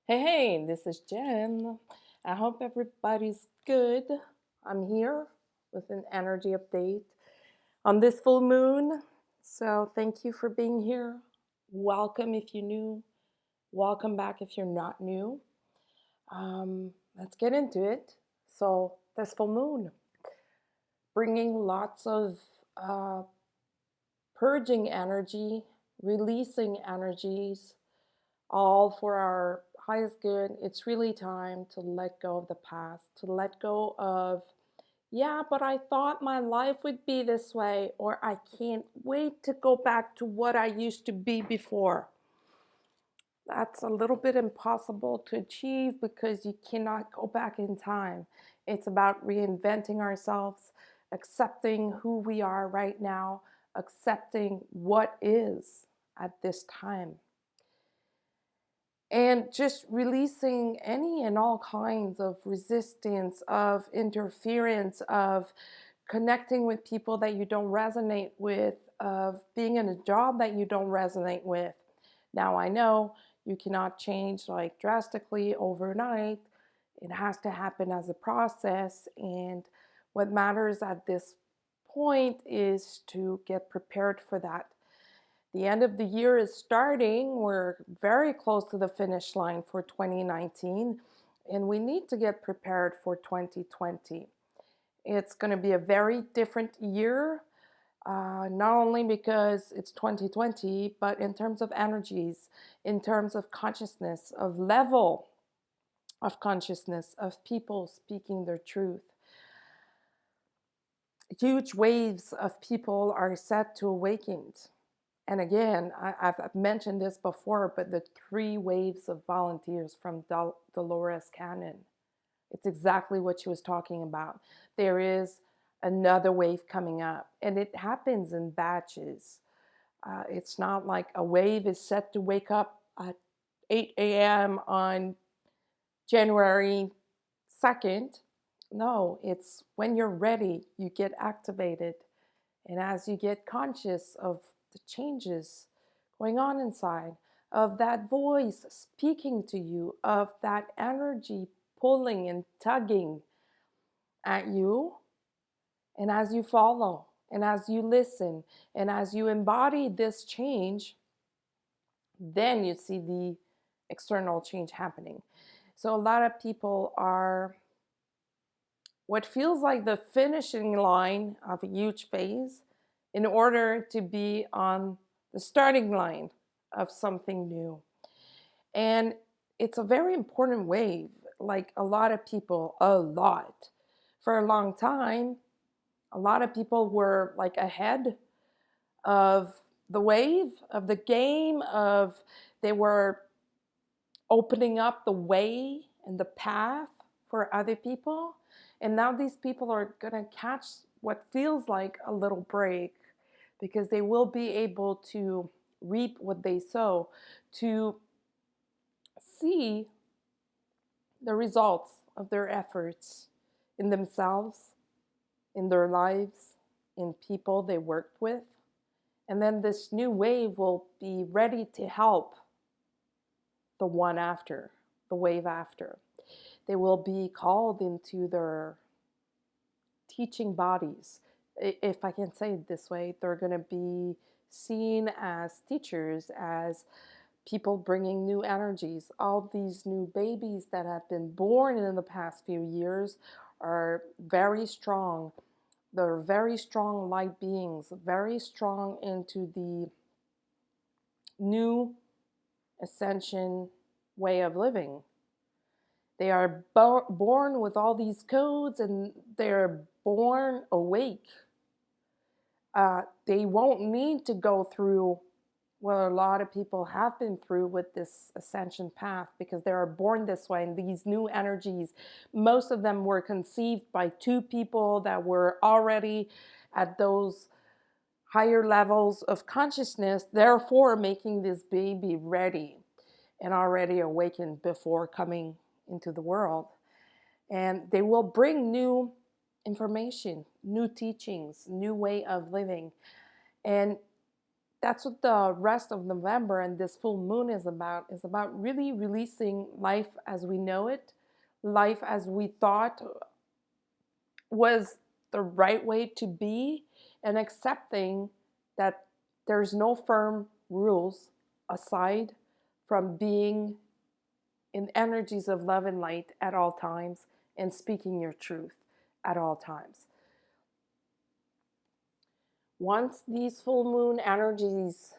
Hey, this is Jen. I hope everybody's good. I'm here with an energy update on this full moon. So, thank you for being here. Welcome if you're new. Welcome back if you're not new. Let's get into it. So, this full moon, bringing lots of uh, purging energy, releasing energies, all for our highest good. It's really time to let go of the past, to let go of, yeah, but I thought my life would be this way, or I can't wait to go back to what I used to be before. That's a little bit impossible to achieve because you cannot go back in time. It's about reinventing ourselves, accepting who we are right now, accepting what is at this time, and just releasing any and all kinds of resistance, of interference, of connecting with people that you don't resonate with, of being in a job that you don't resonate with. Now, I know you cannot change like drastically overnight. It has to happen as a process. And what matters at this point is to get prepared for that. The end of the year is starting. We're very close to the finish line for 2019, and we need to get prepared for 2020. It's going to be a very different year, not only because it's 2020, but in terms of energies, in terms of consciousness, of level of consciousness, of people speaking their truth. Huge waves of people are set to awaken. And again, I've mentioned this before, but the three waves of volunteers from Dolores Cannon, it's exactly what she was talking about. There is another wave coming up, and it happens in batches. It's not like a wave is set to wake up at 8 a.m. on January 2nd. No, it's when you're ready, you get activated. And as you get conscious of the changes going on inside, of that voice speaking to you, of that energy pulling and tugging at you, and as you follow, and as you listen, and as you embody this change, then you see the external change happening. So a lot of people are what feels like the finishing line of a huge phase in order to be on the starting line of something new. And it's a very important wave. Like for a long time, a lot of people were like ahead of the wave, of the game, of they were opening up the way and the path for other people. And now these people are going to catch what feels like a little break because they will be able to reap what they sow, to see the results of their efforts in themselves, in their lives, in people they worked with. And then this new wave will be ready to help the one after, the wave after. They will be called into their teaching bodies. If I can say it this way, they're going to be seen as teachers, as people bringing new energies. All these new babies that have been born in the past few years are very strong. They're very strong light beings, very strong into the new ascension way of living. They are born with all these codes and they're born awake. They won't need to go through what a lot of people have been through with this ascension path because they are born this way. And these new energies, most of them were conceived by two people that were already at those higher levels of consciousness, therefore making this baby ready and already awakened before coming into the world. And they will bring new information, new teachings, new way of living. And That's what the rest of November and this full moon is about really releasing life as we know it, life as we thought was the right way to be, and accepting that there's no firm rules aside from being in energies of love and light at all times and speaking your truth at all times. Once these full moon energies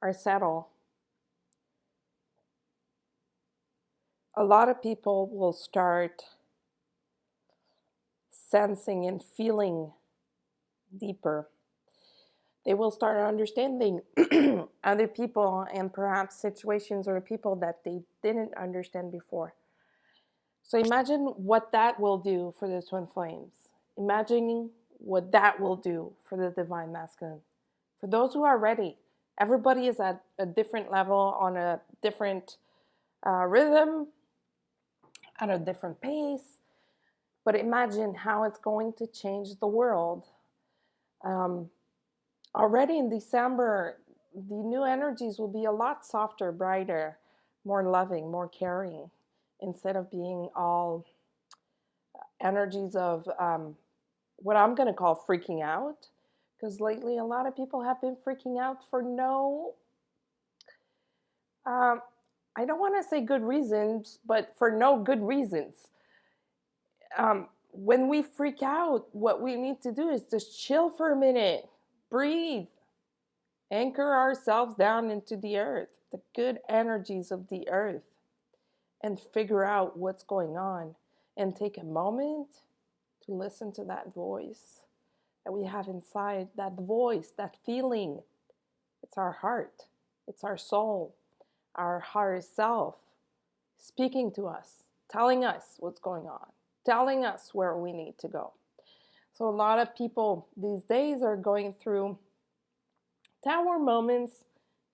are settled, a lot of people will start sensing and feeling deeper. They will start understanding other people and perhaps situations or people that they didn't understand before. So imagine what that will do for the twin flames. Imagine what that will do for the divine masculine. For those who are ready, everybody is at a different level, on a different rhythm, at a different pace. But imagine how it's going to change the world. Um, Already in December, the new energies will be a lot softer, brighter, more loving, more caring, instead of being all energies of what I'm going to call freaking out. Because lately, a lot of people have been freaking out for no, um, I don't want to say good reasons, but for no good reasons. When we freak out, what we need to do is just chill for a minute, breathe, anchor ourselves down into the earth, the good energies of the earth, and figure out what's going on and take a moment to listen to that voice that we have inside, that voice, that feeling. It's our heart, it's our soul, our higher self speaking to us, telling us what's going on, telling us where we need to go. So, a lot of people these days are going through tower moments.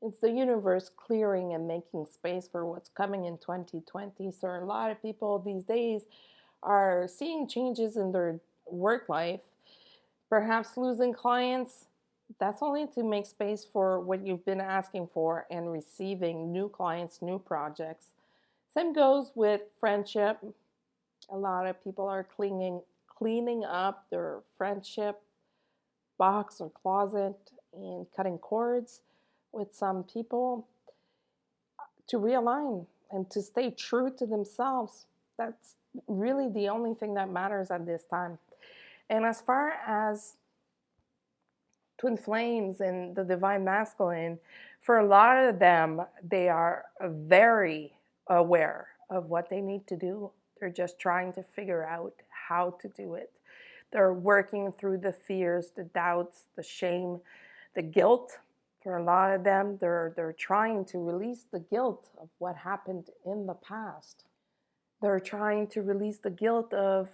It's the universe clearing and making space for what's coming in 2020. So, a lot of people these days are seeing changes in their work life, perhaps losing clients. That's only to make space for what you've been asking for and receiving new clients, new projects. Same goes with friendship. A lot of people are cleaning up their friendship box or closet and cutting cords with some people to realign and to stay true to themselves. That's really the only thing that matters at this time. And as far as twin flames and the divine masculine, for a lot of them, they are very aware of what they need to do. They're just trying to figure out how to do it. They're working through the fears, the doubts, the shame, the guilt. For a lot of them, they're trying to release the guilt of what happened in the past. They're trying to release the guilt of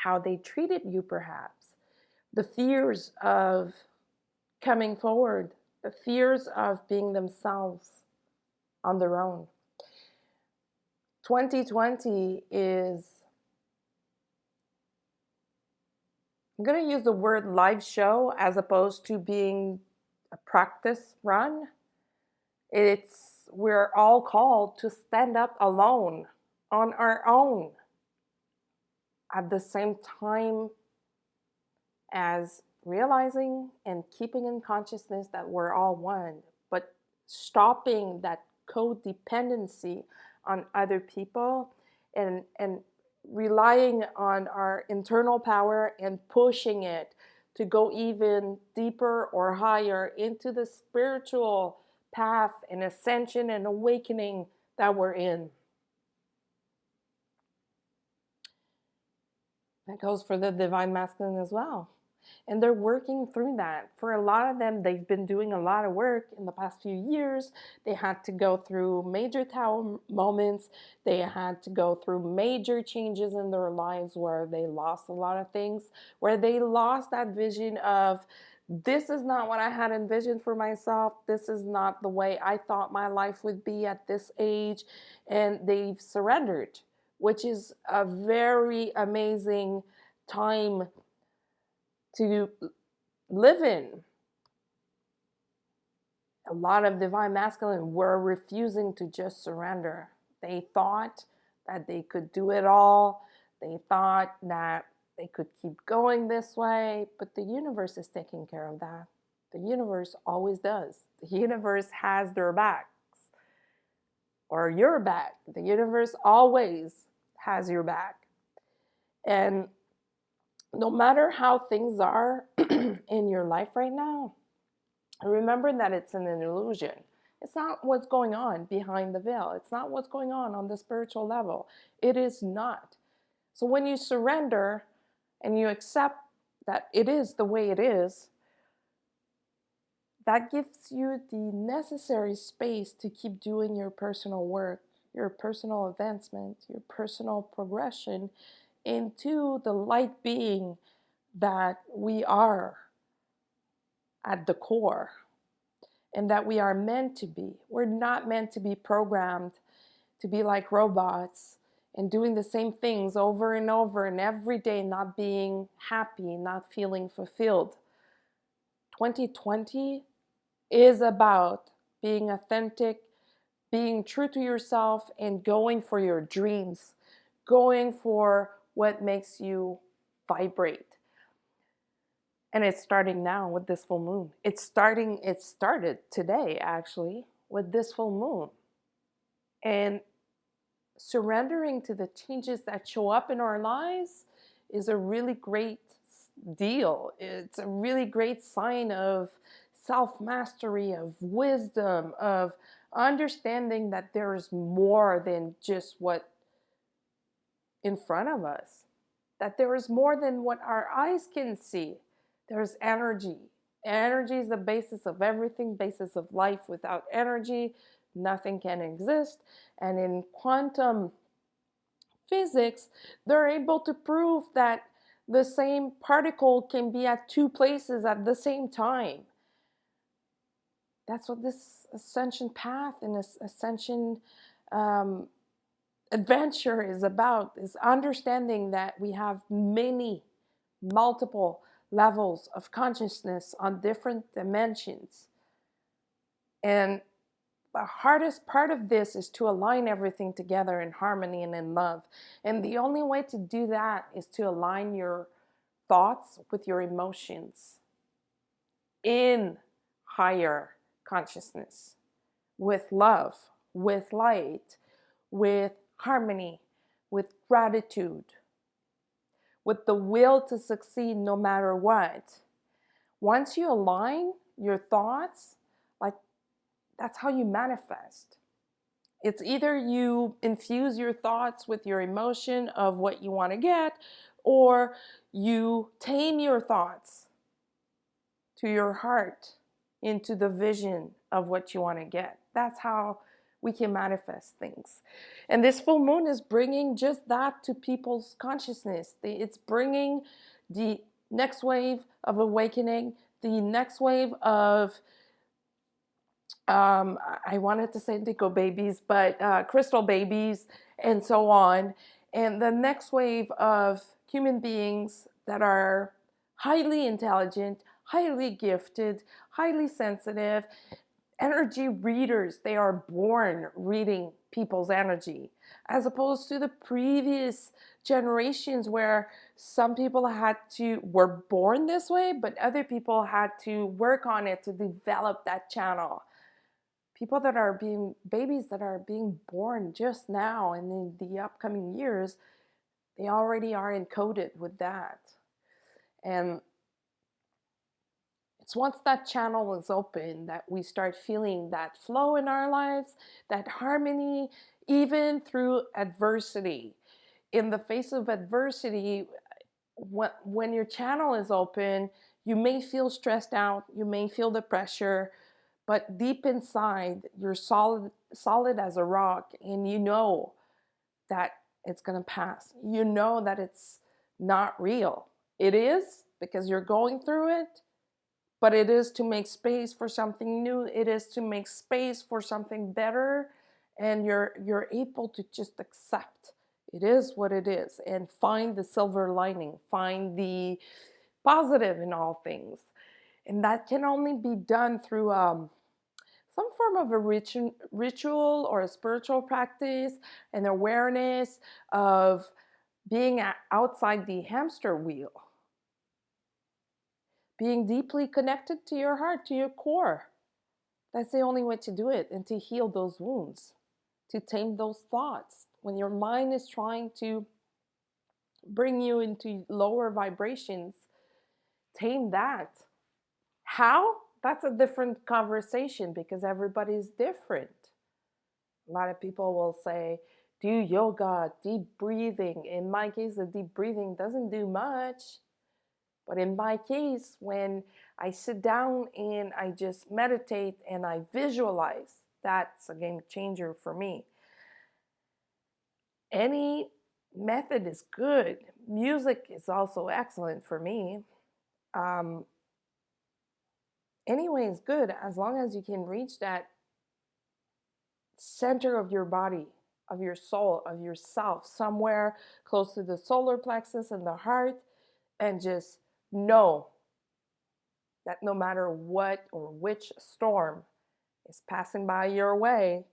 how they treated you, perhaps. The fears of coming forward, the fears of being themselves on their own. 2020 is, I'm going to use the word live show as opposed to being a practice run. We're all called to stand up alone on our own at the same time as realizing and keeping in consciousness that we're all one, but stopping that codependency on other people and relying on our internal power and pushing it to go even deeper or higher into the spiritual path and ascension and awakening that we're in. That goes for the divine masculine as well. And they're working through that. For a lot of them, they've been doing a lot of work in the past few years. They had to go through major tower moments. They had to go through major changes in their lives where they lost a lot of things, where they lost that vision of, this is not what I had envisioned for myself. This is not the way I thought my life would be at this age. And they've surrendered, which is a very amazing time to live in. A lot of divine masculine were refusing to just surrender. They thought that they could do it all. They thought that they could keep going this way, but the universe is taking care of that. The universe always does. The universe has their backs, or your back. The universe always has your back. And no matter how things are in your life right now, remember that it's an illusion. It's not what's going on behind the veil. It's not what's going on the spiritual level. It is not. So when you surrender and you accept that it is the way it is, that gives you the necessary space to keep doing your personal work, your personal advancement, your personal progression into the light being that we are at the core and that we are meant to be. We're not meant to be programmed to be like robots and doing the same things over and over and every day, not being happy, not feeling fulfilled. 2020 is about being authentic, being true to yourself, and going for your dreams, going for what makes you vibrate. And it's starting now with this full moon. It started today, actually, with this full moon. And surrendering to the changes that show up in our lives is a really great deal. It's a really great sign of self-mastery, of wisdom, of understanding that there is more than just what in front of us, that there is more than what our eyes can see. There's energy. Energy is the basis of everything, basis of life. Without energy, nothing can exist. And in quantum physics, they're able to prove that the same particle can be at two places at the same time. That's what this ascension path and this ascension adventure is about, is understanding that we have multiple levels of consciousness on different dimensions. And the hardest part of this is to align everything together in harmony and in love. And the only way to do that is to align your thoughts with your emotions in higher consciousness, with love, with light, with harmony, with gratitude, with the will to succeed no matter what. Once you align your thoughts, like, that's how you manifest. It's either you infuse your thoughts with your emotion of what you want to get, or you tame your thoughts to your heart into the vision of what you want to get. That's how we can manifest things. And this full moon is bringing just that to people's consciousness. It's bringing the next wave of awakening, the next wave of I wanted to say indigo babies, but crystal babies, and so on. And the next wave of human beings that are highly intelligent, highly gifted, highly sensitive, energy readers. They are born reading people's energy, as opposed to the previous generations where some people were born this way, but other people had to work on it to develop that channel. People that are babies that are being born just now and in the upcoming years, they already are encoded with that. And it's once that channel is open that we start feeling that flow in our lives, that harmony, even through adversity. In the face of adversity, when your channel is open, you may feel stressed out, you may feel the pressure, but deep inside, you're solid as a rock, and you know that it's going to pass. You know that it's not real. It is, because you're going through it, but it is to make space for something new. It is to make space for something better, and you're able to just accept it is what it is and find the silver lining, find the positive in all things. And that can only be done through some form of a ritual or a spiritual practice, an awareness of being outside the hamster wheel, being deeply connected to your heart, to your core. That's the only way to do it and to heal those wounds, to tame those thoughts. When your mind is trying to bring you into lower vibrations, tame that. How? That's a different conversation because everybody's different. A lot of people will say, do yoga, deep breathing. In my case, the deep breathing doesn't do much. But in my case, when I sit down and I just meditate and I visualize, that's a game changer for me. Any method is good. Music is also excellent for me. Anyway is good as long as you can reach that center of your body, of your soul, of yourself, somewhere close to the solar plexus and the heart, and just know that no matter what or which storm is passing by your way,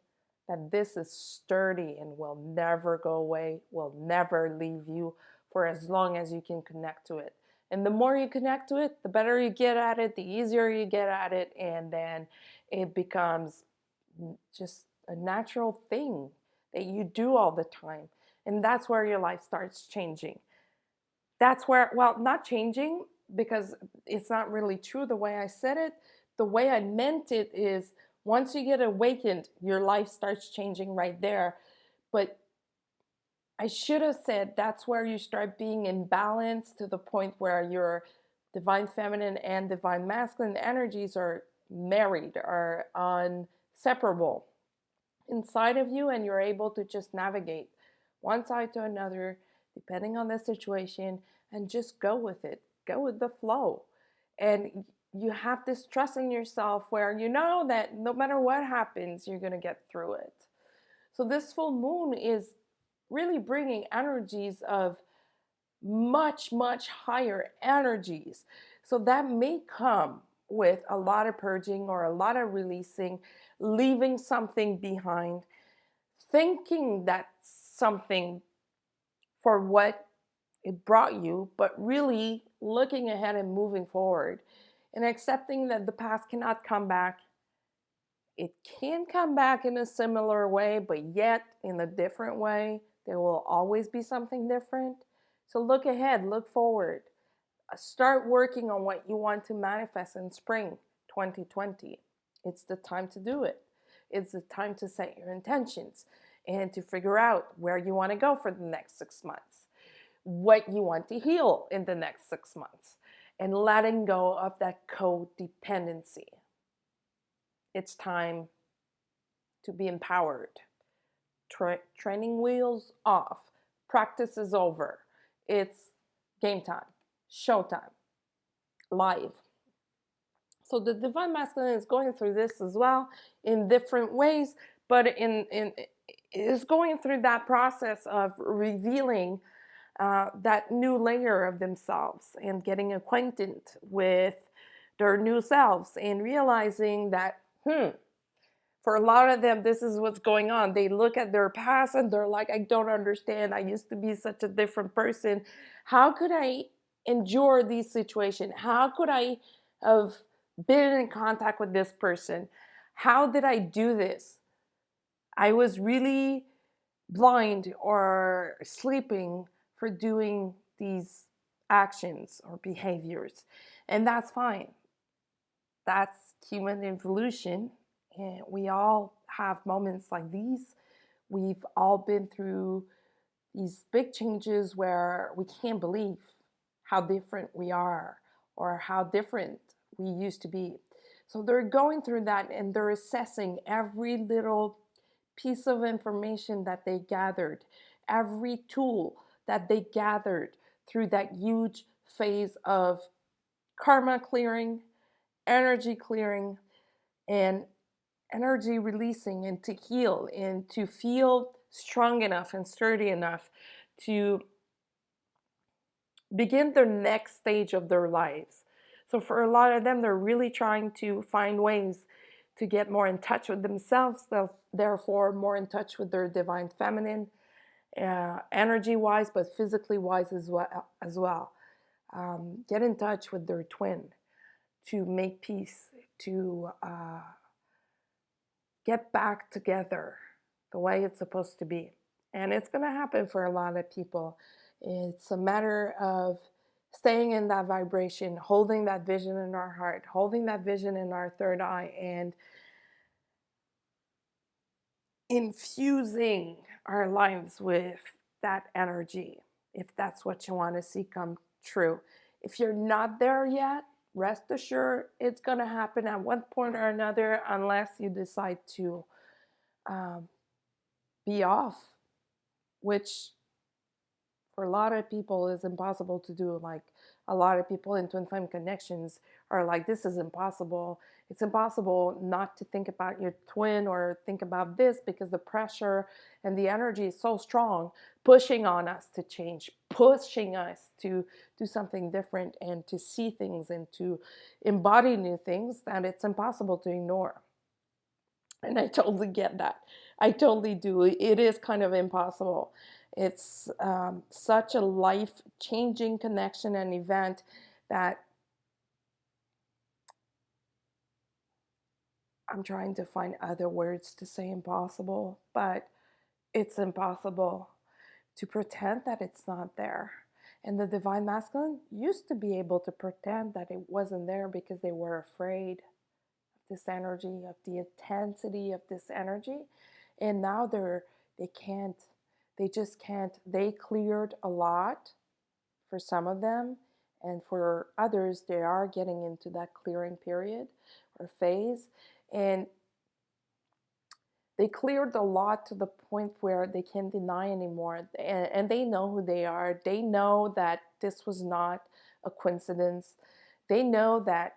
that this is sturdy and will never go away, will never leave you for as long as you can connect to it. And the more you connect to it, the better you get at it, the easier you get at it, and then it becomes just a natural thing that you do all the time. And that's where your life starts changing. That's where, well, not changing because it's not really true the way I said it. The way I meant it is once you get awakened, your life starts changing right there. But I should have said that's where you start being in balance to the point where your divine feminine and divine masculine energies are married, are inseparable inside of you, and you're able to just navigate one side to another depending on the situation and just go with it, go with the flow. And you have this trust in yourself where you know that no matter what happens, you're going to get through it. So this full moon is really bringing energies of much, much higher energies. So that may come with a lot of purging or a lot of releasing, leaving something behind, thinking that something for what it brought you, but really looking ahead and moving forward and accepting that the past cannot come back. It can come back in a similar way, but yet in a different way. There will always be something different. So look ahead, look forward. Start working on what you want to manifest in spring 2020. It's the time to do it. It's the time to set your intentions and to figure out where you want to go for the next 6 months, what you want to heal in the next 6 months, and letting go of that codependency. It's time to be empowered. Training wheels off. Practice is over. It's game time, showtime, live. So the divine masculine is going through this as well in different ways, but is going through that process of revealing that new layer of themselves and getting acquainted with their new selves and realizing that, for a lot of them, this is what's going on. They look at their past and they're like, I don't understand. I used to be such a different person. How could I endure these situations? How could I have been in contact with this person? How did I do this? I was really blind or sleeping for doing these actions or behaviors. And that's fine. That's human evolution. And we all have moments like these. We've all been through these big changes where we can't believe how different we are or how different we used to be. So they're going through that and they're assessing every little piece of information that they gathered, every tool that they gathered through that huge phase of karma clearing, energy clearing, and energy releasing, and to heal and to feel strong enough and sturdy enough to begin the next stage of their lives. So for a lot of them, they're really trying to find ways to get more in touch with themselves, therefore more in touch with their divine feminine, energy wise, but physically wise as well. Get in touch with their twin to make peace, to get back together the way it's supposed to be. And it's going to happen for a lot of people. It's a matter of staying in that vibration, holding that vision in our heart, holding that vision in our third eye, and infusing our lives with that energy, if that's what you want to see come true. If you're not there yet, rest assured it's going to happen at one point or another, unless you decide to be off, which for a lot of people is impossible to do. Like, a lot of people in twin flame connections are like, this is impossible. It's impossible not to think about your twin or think about this, because the pressure and the energy is so strong, pushing on us to change, pushing us to do something different and to see things and to embody new things, that it's impossible to ignore. And I totally get that. I totally do. It is kind of impossible. It's such a life-changing connection and event that I'm trying to find other words to say impossible, but it's impossible to pretend that it's not there. And the divine masculine used to be able to pretend that it wasn't there because they were afraid of this energy, of the intensity of this energy. And now they can't. They just can't. They cleared a lot for some of them, and for others, they are getting into that clearing period or phase. And they cleared a lot to the point where they can't deny anymore. And they know who they are. They know that this was not a coincidence. They know that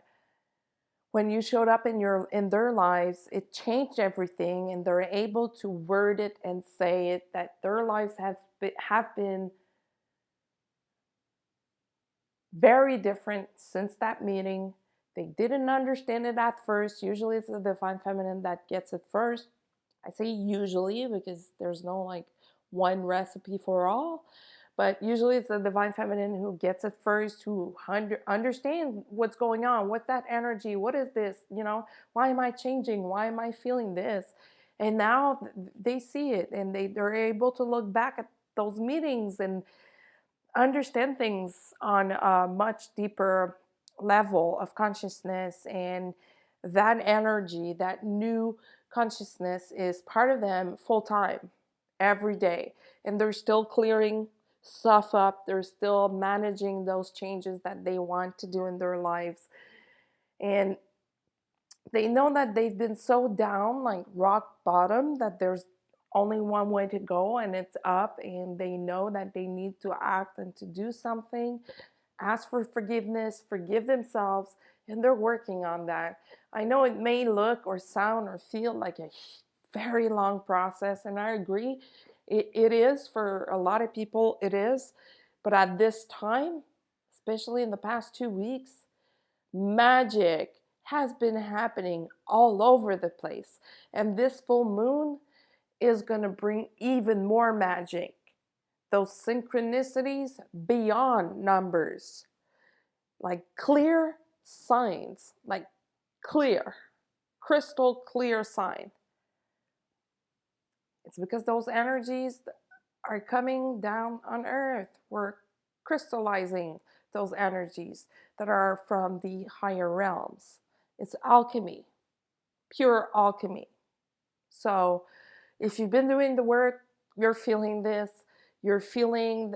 when you showed up in their lives, it changed everything, and they're able to word it and say it, that their lives have been very different since that meeting. They didn't understand it at first. Usually it's the divine feminine that gets it first. I say usually because there's no like one recipe for all, but usually it's the divine feminine who gets it first, who understands what's going on. What's that energy? What is this? Why am I changing? Why am I feeling this? And now they see it, and they're able to look back at those meetings and understand things on a much deeper level of consciousness. And that energy, that new consciousness, is part of them full time, every day. And they're still clearing stuff up. They're still managing those changes that they want to do in their lives. And they know that they've been so down, like rock bottom, that there's only one way to go, and it's up. And they know that they need to act and to do something, ask for forgiveness, forgive themselves, and they're working on that. I know it may look or sound or feel like a very long process, and I agree, it is for a lot of people, it is. But at this time, especially in the past 2 weeks, magic has been happening all over the place. And this full moon is going to bring even more magic. Those synchronicities beyond numbers, like clear signs, like clear, crystal clear sign. It's because those energies are coming down on earth. We're crystallizing those energies that are from the higher realms. It's alchemy, pure alchemy. So if you've been doing the work, you're feeling this, you're feeling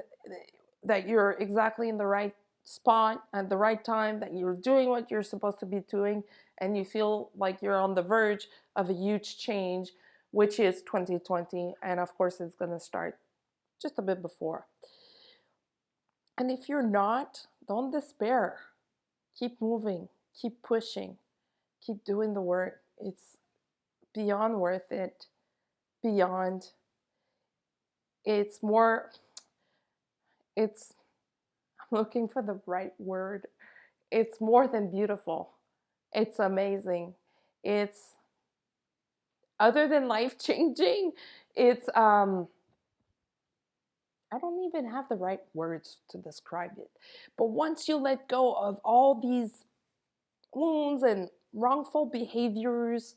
that you're exactly in the right spot at the right time, that you're doing what you're supposed to be doing, and you feel like you're on the verge of a huge change, which is 2020. And of course, it's going to start just a bit before. And if you're not, don't despair. Keep moving, keep pushing, keep doing the work. It's beyond worth it. Beyond. It's more, it's, I'm looking for the right word. It's more than beautiful. It's amazing. It's other than life changing, it's I don't even have the right words to describe it. But once you let go of all these wounds and wrongful behaviors,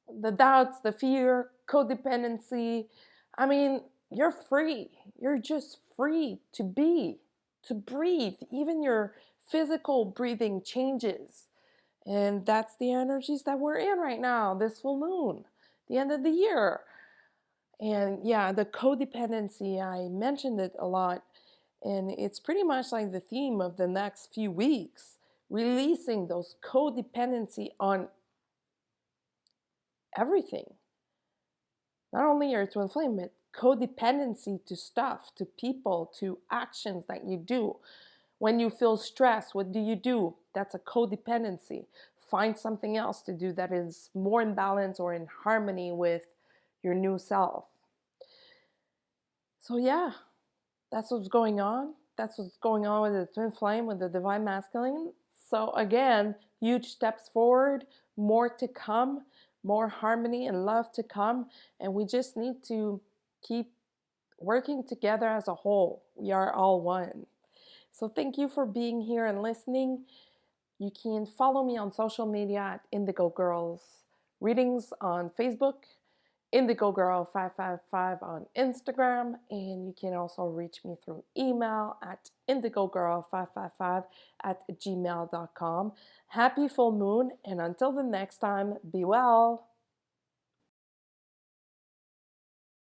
the doubts, the fear, codependency, I mean, you're free. You're just free to be, to breathe. Even your physical breathing changes. And that's the energies that we're in right now, this full moon, the end of the year. And yeah, the codependency, I mentioned it a lot. And it's pretty much like the theme of the next few weeks, releasing those codependency on everything. Not only your twin flame, but codependency to stuff, to people, to actions that you do. When you feel stressed, what do? That's a codependency. Find something else to do that is more in balance or in harmony with your new self. So, yeah, that's what's going on. That's what's going on with the twin flame, with the divine masculine. So, again, huge steps forward, more to come, more harmony and love to come. And we just need to keep working together as a whole. We are all one. So, thank you for being here and listening. You can follow me on social media at Indigo Girls Readings on Facebook, Indigo Girl 555 on Instagram, and you can also reach me through email at indigogirl555 at gmail.com. Happy full moon, and until the next time, be well.